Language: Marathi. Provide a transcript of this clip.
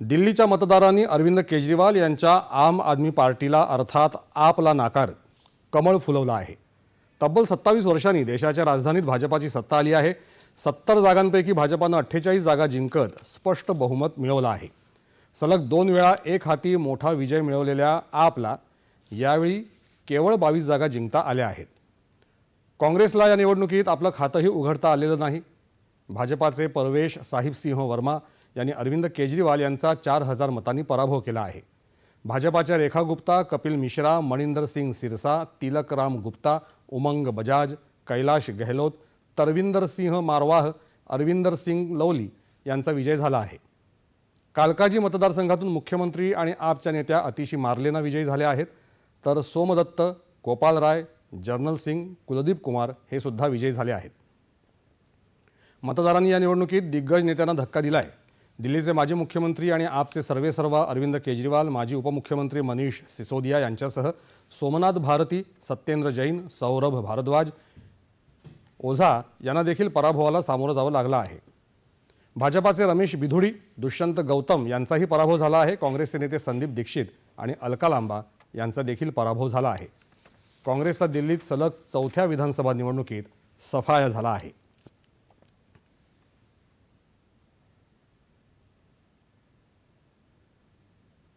दिल्लीच्या मतदारांनी अरविंद केजरीवाल यांच्या आम आदमी पार्टीला अर्थात आपला नाकार कमळ फुलवला आहे। तब्बल 27 वर्षांनी देशाच्या राजधानीत भाजपाची सत्ता आली आहे। 70 जागांपैकी भाजपाने 48 जागा जिंकत स्पष्ट बहुमत मिळवलं आहे। सलग 2 वेळा एक हाती मोठा विजय मिळवलेल्या आपला यावेळी केवळ 22 जागा जिंकता आल्या आहेत। काँग्रेसला या निवडणुकीत आपलं खातंही उघडता आलेलं नाही। भाजपाचे परवेश साहिब सिंह वर्मा यांनी अरविंद केजरीवाल यांचा 4000 मतांनी पराभव केला आहे। भाजपाच्या रेखा गुप्ता, कपिल मिश्रा, मणिंदर सिंग सिरसा, तिलक राम गुप्ता, उमंग बजाज, कैलाश गहलोत, तरविंदर सिंह मारवाह, अरविंदर सिंग लवली यांचा विजय झाला आहे। कालकाजी मतदारसंघातून मुख्यमंत्री आणि आपच्या नेत्या अतिशी मार्लेना विजयी झाले आहेत, तर सोमदत्त, गोपाल राय, जर्नल सिंग, कुलदीप कुमार हे सुद्धा विजयी झाले आहेत। मतदारांनी या निवडणुकीत दिग्गज नेत्यांना धक्का दिलाय। दिल्लीचे माजी मुख्यमंत्री आणि आपचे सर्वेसर्वा अरविंद केजरीवाल, माजी उपमुख्यमंत्री मनीष सिसोदिया यांच्यासह सोमनाथ भारती, सत्येंद्र जैन, सौरभ भारद्वाज, ओझा यांना देखील पराभवाला सामोरं जावं लागलं आहे। भाजपाचे रमेश बिधुडी, दुष्यंत गौतम यांचाही पराभव झाला आहे। काँग्रेसचे नेते संदीप दीक्षित आणि अलका लांबा यांचा देखील पराभव झाला आहे। काँग्रेसचा दिल्लीत सलग 4थ्या विधानसभा निवडणुकीत सफाया झाला आहे।